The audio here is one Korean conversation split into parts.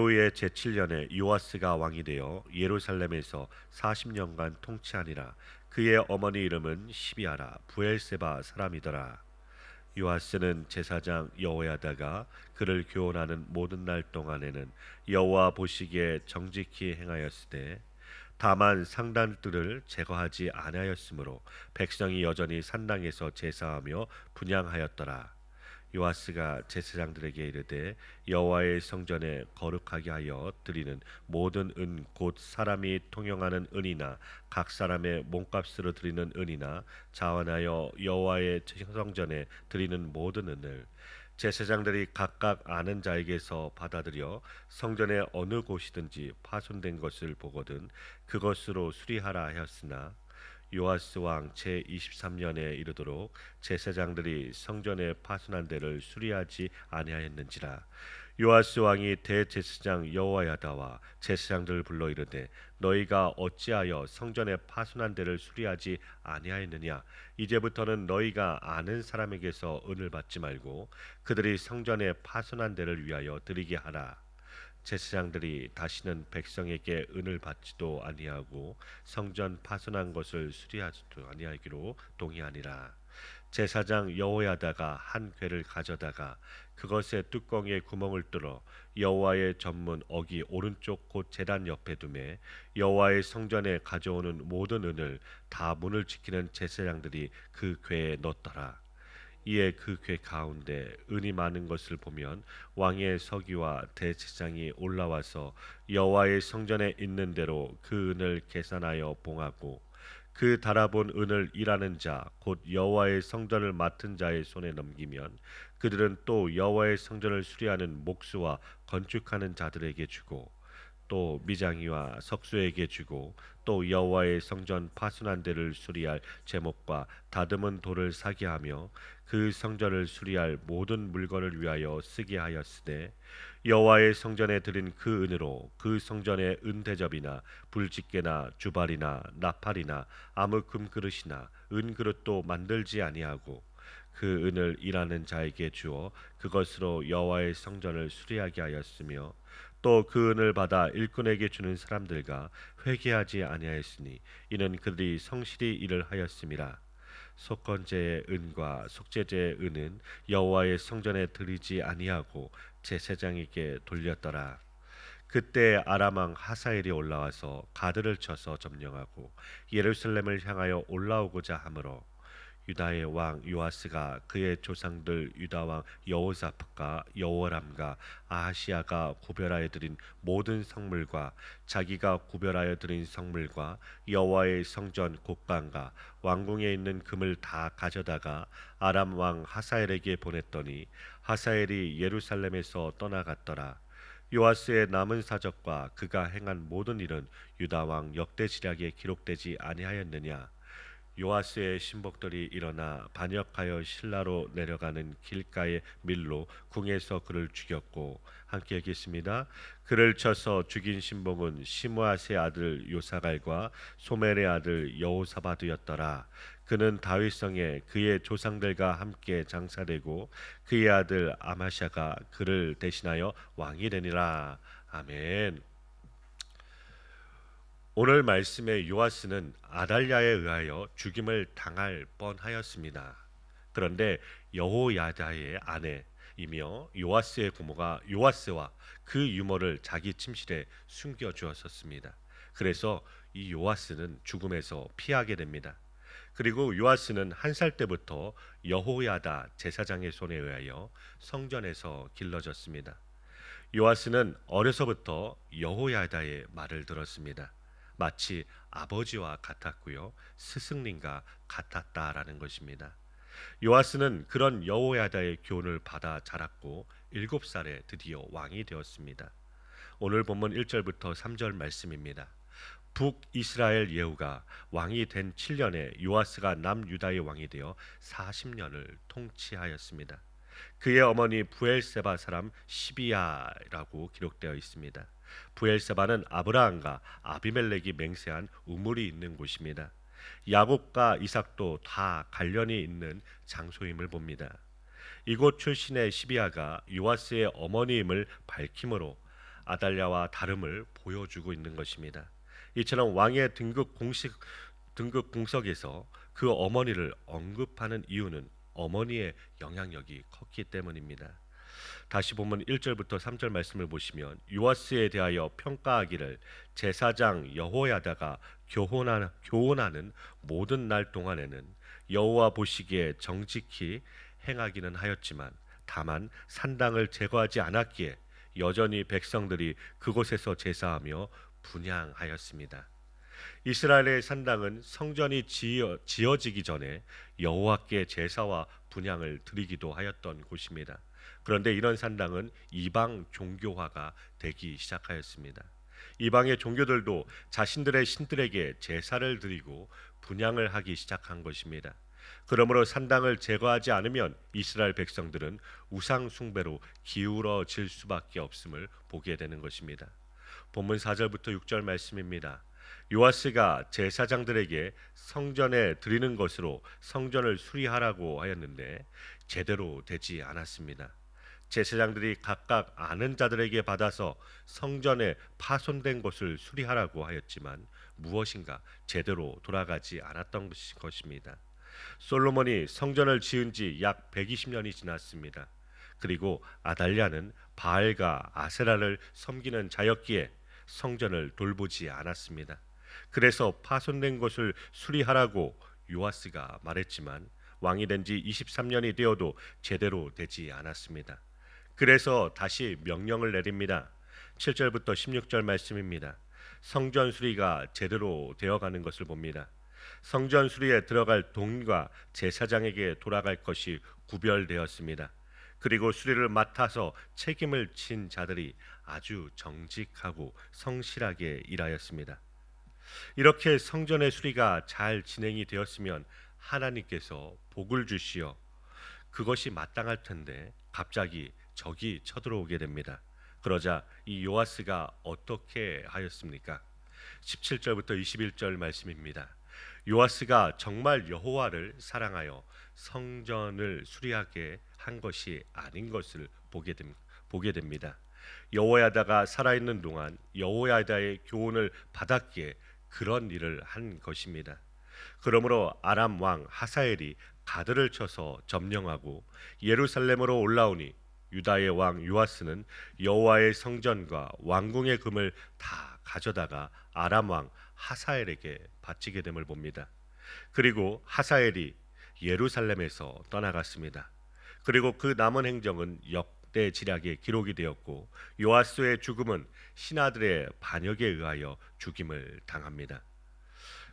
예후의 제7년에 요아스가 왕이 되어 예루살렘에서 40년간 통치하니라. 그의 어머니 이름은 시비아라 부엘세바 사람이더라. 요아스는 제사장 여호야다가 그를 교훈하는 모든 날 동안에는 여호와 보시기에 정직히 행하였으되 다만 상단들을 제거하지 아니하였으므로 백성이 여전히 산당에서 제사하며 분향하였더라. 요아스가 제사장들에게 이르되 여호와의 성전에 거룩하게 하여 드리는 모든 은 곧 사람이 통용하는 은이나 각 사람의 몸값으로 드리는 은이나 자원하여 여호와의 성전에 드리는 모든 은을 제사장들이 각각 아는 자에게서 받아들여 성전의 어느 곳이든지 파손된 것을 보거든 그것으로 수리하라 하였으나 요아스 왕 제23년에 이르도록 제사장들이 성전의 파손한 데를 수리하지 아니하였는지라. 요아스 왕이 대제사장 여호야다와 제사장들을 불러 이르되 너희가 어찌하여 성전의 파손한 데를 수리하지 아니하였느냐. 이제부터는 너희가 아는 사람에게서 은을 받지 말고 그들이 성전의 파손한 데를 위하여 드리게 하라. 제사장들이 다시는 백성에게 은을 받지도 아니하고 성전 파손한 것을 수리하지도 아니하기로 동의하니라. 제사장 여호야다가 한 궤를 가져다가 그것의 뚜껑에 구멍을 뚫어 여호와의 전문 어기 오른쪽 곧 제단 옆에 두매 여호와의 성전에 가져오는 모든 은을 다 문을 지키는 제사장들이 그 궤에 넣었더라. 이에 그 궤 가운데 은이 많은 것을 보면 왕의 서기와 대제사장이 올라와서 여호와의 성전에 있는 대로 그 은을 계산하여 봉하고 그 달아본 은을 일하는 자 곧 여호와의 성전을 맡은 자의 손에 넘기면 그들은 또 여호와의 성전을 수리하는 목수와 건축하는 자들에게 주고 또 미장이와 석수에게 주고 또 여호와의 성전 파손한 데를 수리할 제목과 다듬은 돌을 사게 하며 그 성전을 수리할 모든 물건을 위하여 쓰게 하였으되 여호와의 성전에 드린 그 은으로 그 성전의 은대접이나 불집게나 주발이나 나팔이나 아무 금그릇이나 은그릇도 만들지 아니하고 그 은을 일하는 자에게 주어 그것으로 여호와의 성전을 수리하게 하였으며 또 그 은을 받아 일꾼에게 주는 사람들과 회개하지 아니하였으니 이는 그들이 성실히 일을 하였음이라. 속건제의 은과 속죄제의 은은 여호와의 성전에 드리지 아니하고 제사장에게 돌렸더라. 그때 아람 왕 하사엘이 올라와서 가드를 쳐서 점령하고 예루살렘을 향하여 올라오고자 하므로 유다의 왕 요아스가 그의 조상들 유다 왕 여호사밧과 여호람과 아하시아가 구별하여 드린 모든 성물과 자기가 구별하여 드린 성물과 여호와의 성전 곳간과 왕궁에 있는 금을 다 가져다가 아람 왕 하사엘에게 보냈더니 하사엘이 예루살렘에서 떠나갔더라. 요아스의 남은 사적과 그가 행한 모든 일은 유다 왕 역대지략에 기록되지 아니하였느냐. 요아스의 신복들이 일어나 반역하여 실라로 내려가는 길가의 밀로 궁에서 그를 죽였고 함께 읽겠습니다. 그를 쳐서 죽인 신복은 시므아스의 아들 요사갈과 소멜의 아들 여호사바드였더라. 그는 다윗성에 그의 조상들과 함께 장사되고 그의 아들 아마샤가 그를 대신하여 왕이 되니라. 아멘. 오늘 말씀의 요아스는 아달랴에 의하여 죽임을 당할 뻔하였습니다. 그런데 여호야다의 아내이며 요아스의 부모가 요아스와 그 유모를 자기 침실에 숨겨 주었었습니다. 그래서 이 요아스는 죽음에서 피하게 됩니다. 그리고 요아스는 한 살 때부터 여호야다 제사장의 손에 의하여 성전에서 길러졌습니다. 요아스는 어려서부터 여호야다의 말을 들었습니다. 마치 아버지와 같았고요, 스승님과 같았다라는 것입니다. 요아스는 그런 여호야다의 교훈을 받아 자랐고 7살에 드디어 왕이 되었습니다. 오늘 본문 1절부터 3절 말씀입니다. 북이스라엘 예후가 왕이 된 7년에 요아스가 남유다의 왕이 되어 40년을 통치하였습니다. 그의 어머니 부엘세바 사람 시비야라고 기록되어 있습니다. 부엘세바는 아브라함과 아비멜렉이 맹세한 우물이 있는 곳입니다. 야곱과 이삭도 다 관련이 있는 장소임을 봅니다. 이곳 출신의 시비야가 요아스의 어머니임을 밝히므로 아달랴와 다름을 보여주고 있는 것입니다. 이처럼 왕의 등극 공석에서 그 어머니를 언급하는 이유는 어머니의 영향력이 컸기 때문입니다. 다시 보면 1절부터 3절 말씀을 보시면 요아스에 대하여 평가하기를 제사장 여호야다가 교훈하는 모든 날 동안에는 여호와 보시기에 정직히 행하기는 하였지만 다만 산당을 제거하지 않았기에 여전히 백성들이 그곳에서 제사하며 분향하였습니다. 이스라엘의 산당은 성전이 지어지기 전에 여호와께 제사와 분향을 드리기도 하였던 곳입니다. 그런데 이런 산당은 이방 종교화가 되기 시작하였습니다. 이방의 종교들도 자신들의 신들에게 제사를 드리고 분향을 하기 시작한 것입니다. 그러므로 산당을 제거하지 않으면 이스라엘 백성들은 우상 숭배로 기울어질 수밖에 없음을 보게 되는 것입니다. 본문 4절부터 6절 말씀입니다. 요아스가 제사장들에게 성전에 드리는 것으로 성전을 수리하라고 하였는데 제대로 되지 않았습니다. 제사장들이 각각 아는 자들에게 받아서 성전에 파손된 것을 수리하라고 하였지만 무엇인가 제대로 돌아가지 않았던 것입니다. 솔로몬이 성전을 지은 지 약 120년이 지났습니다. 그리고 아달랴는 바알과 아세라를 섬기는 자였기에 성전을 돌보지 않았습니다. 그래서 파손된 것을 수리하라고 요아스가 말했지만 왕이 된 지 23년이 되어도 제대로 되지 않았습니다. 그래서 다시 명령을 내립니다. 7절부터 16절 말씀입니다. 성전 수리가 제대로 되어가는 것을 봅니다. 성전 수리에 들어갈 돈과 제사장에게 돌아갈 것이 구별되었습니다. 그리고 수리를 맡아서 책임을 진 자들이 아주 정직하고 성실하게 일하였습니다. 이렇게 성전의 수리가 잘 진행이 되었으면 하나님께서 복을 주시어 그것이 마땅할 텐데 갑자기 적이 쳐들어오게 됩니다. 그러자 이 요아스가 어떻게 하였습니까? 17절부터 21절 말씀입니다. 요아스가 정말 여호와를 사랑하여 성전을 수리하게 한 것이 아닌 것을 보게 됩니다. 여호야다가 살아있는 동안 여호야다의 교훈을 받았기에 그런 일을 한 것입니다. 그러므로 아람 왕 하사엘이 가드를 쳐서 점령하고 예루살렘으로 올라오니 유다의 왕 요아스는 여호와의 성전과 왕궁의 금을 다 가져다가 아람 왕 하사엘에게 바치게 됨을 봅니다. 그리고 하사엘이 예루살렘에서 떠나갔습니다. 그리고 그 남은 행정은 역대 지략에 기록이 되었고 요아스의 죽음은 신하들의 반역에 의하여 죽임을 당합니다.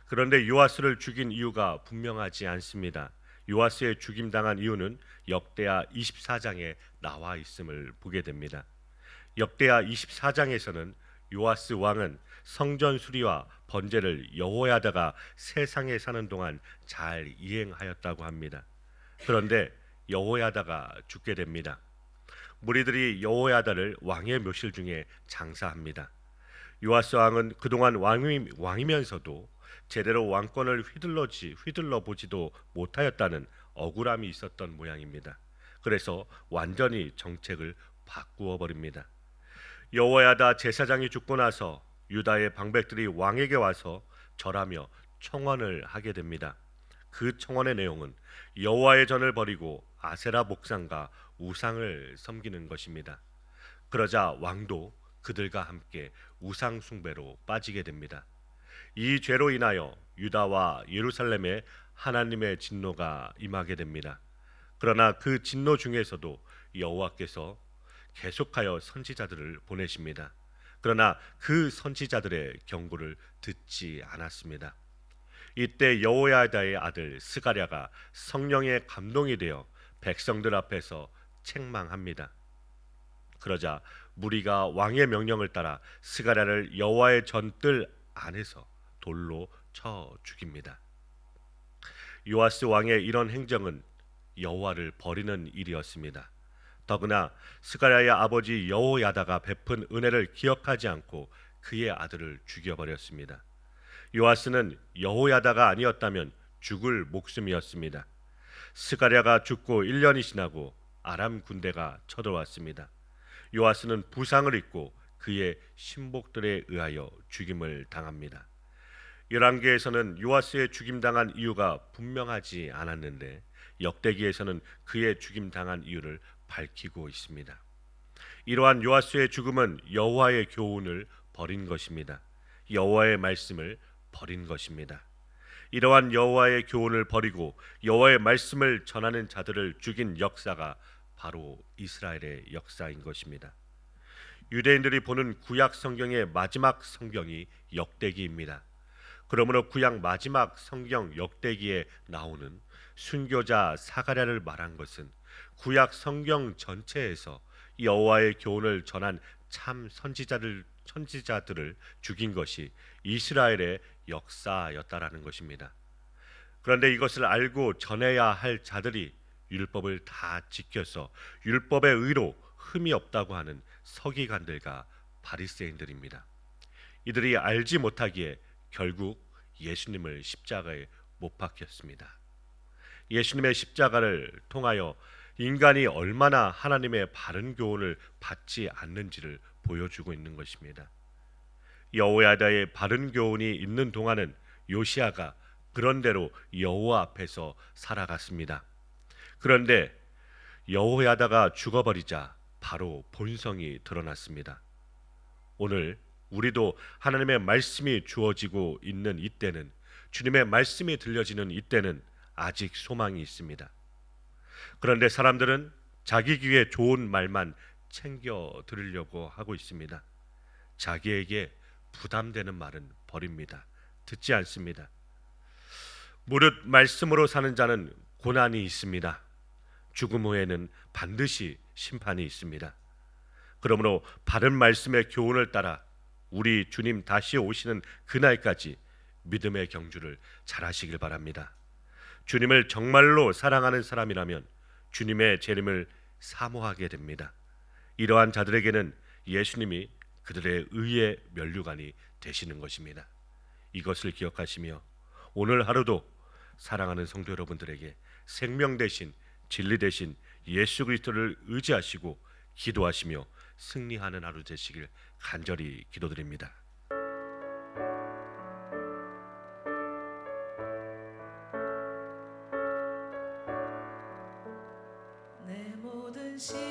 그런데 요아스를 죽인 이유가 분명하지 않습니다. 요아스의 죽임당한 이유는 역대하 24장에 나와 있음을 보게 됩니다. 역대하 24장에서는 요아스 왕은 성전 수리와 번제를 여호야다가 세상에 사는 동안 잘 이행하였다고 합니다. 그런데 여호야다가 죽게 됩니다. 무리들이 여호야다를 왕의 묘실 중에 장사합니다. 요아스 왕은 그동안 왕이면서도 제대로 왕권을 휘둘러 보지도 못하였다는 억울함이 있었던 모양입니다. 그래서 완전히 정책을 바꾸어 버립니다. 여호야다 제사장이 죽고 나서 유다의 방백들이 왕에게 와서 절하며 청원을 하게 됩니다. 그 청원의 내용은 여호와의 전을 버리고 아세라 목상과 우상을 섬기는 것입니다. 그러자 왕도 그들과 함께 우상 숭배로 빠지게 됩니다. 이 죄로 인하여 유다와 예루살렘에 하나님의 진노가 임하게 됩니다. 그러나 그 진노 중에서도 여호와께서 계속하여 선지자들을 보내십니다. 그러나 그 선지자들의 경고를 듣지 않았습니다. 이때 여호야다의 아들 스가랴가 성령의 감동이 되어 백성들 앞에서 책망합니다. 그러자 무리가 왕의 명령을 따라 스가랴를 여호와의 전뜰 안에서 돌로 쳐 죽입니다. 요아스 왕의 이런 행정은 여호와를 버리는 일이었습니다. 더구나 스가랴의 아버지 여호야다가 베푼 은혜를 기억하지 않고 그의 아들을 죽여버렸습니다. 요아스는 여호야다가 아니었다면 죽을 목숨이었습니다. 스가랴가 죽고 1년이 지나고 아람 군대가 쳐들어왔습니다. 요아스는 부상을 입고 그의 신복들에 의하여 죽임을 당합니다. 열왕기에서는 요아스의 죽임당한 이유가 분명하지 않았는데 역대기에서는 그의 죽임당한 이유를 밝히고 있습니다. 이러한 요아스의 죽음은 여호와의 교훈을 버린 것입니다. 여호와의 말씀을 버린 것입니다. 이러한 여호와의 교훈을 버리고 여호와의 말씀을 전하는 자들을 죽인 역사가 바로 이스라엘의 역사인 것입니다. 유대인들이 보는 구약 성경의 마지막 성경이 역대기입니다. 그러므로 구약 마지막 성경 역대기에 나오는 순교자 사가랴를 말한 것은 구약 성경 전체에서 여호와의 교훈을 전한 참 선지자들을 죽인 것이 이스라엘의 역사였다라는 것입니다. 그런데 이것을 알고 전해야 할 자들이 율법을 다 지켜서 율법의 의로 흠이 없다고 하는 서기관들과 바리새인들입니다. 이들이 알지 못하기에 결국 예수님을 십자가에 못 박혔습니다. 예수님의 십자가를 통하여 인간이 얼마나 하나님의 바른 교훈을 받지 않는지를 보여주고 있는 것입니다. 여호야다의 바른 교훈이 있는 동안은 요시아가 그런대로 여호와 앞에서 살아갔습니다. 그런데 여호야다가 죽어버리자 바로 본성이 드러났습니다. 오늘 우리도 하나님의 말씀이 주어지고 있는 이때는, 주님의 말씀이 들려지는 이때는 아직 소망이 있습니다. 그런데 사람들은 자기 귀에 좋은 말만 챙겨 들으려고 하고 있습니다. 자기에게 부담되는 말은 버립니다. 듣지 않습니다. 무릇 말씀으로 사는 자는 고난이 있습니다. 죽음 후에는 반드시 심판이 있습니다. 그러므로 바른 말씀의 교훈을 따라 우리 주님 다시 오시는 그날까지 믿음의 경주를 잘하시길 바랍니다. 주님을 정말로 사랑하는 사람이라면 주님의 재림을 사모하게 됩니다. 이러한 자들에게는 예수님이 그들의 의의 면류관이 되시는 것입니다. 이것을 기억하시며 오늘 하루도 사랑하는 성도 여러분들에게 생명 대신 진리 대신 예수 그리스도를 의지하시고 기도하시며 승리하는 하루 되시길 간절히 기도드립니다. 내 모든 시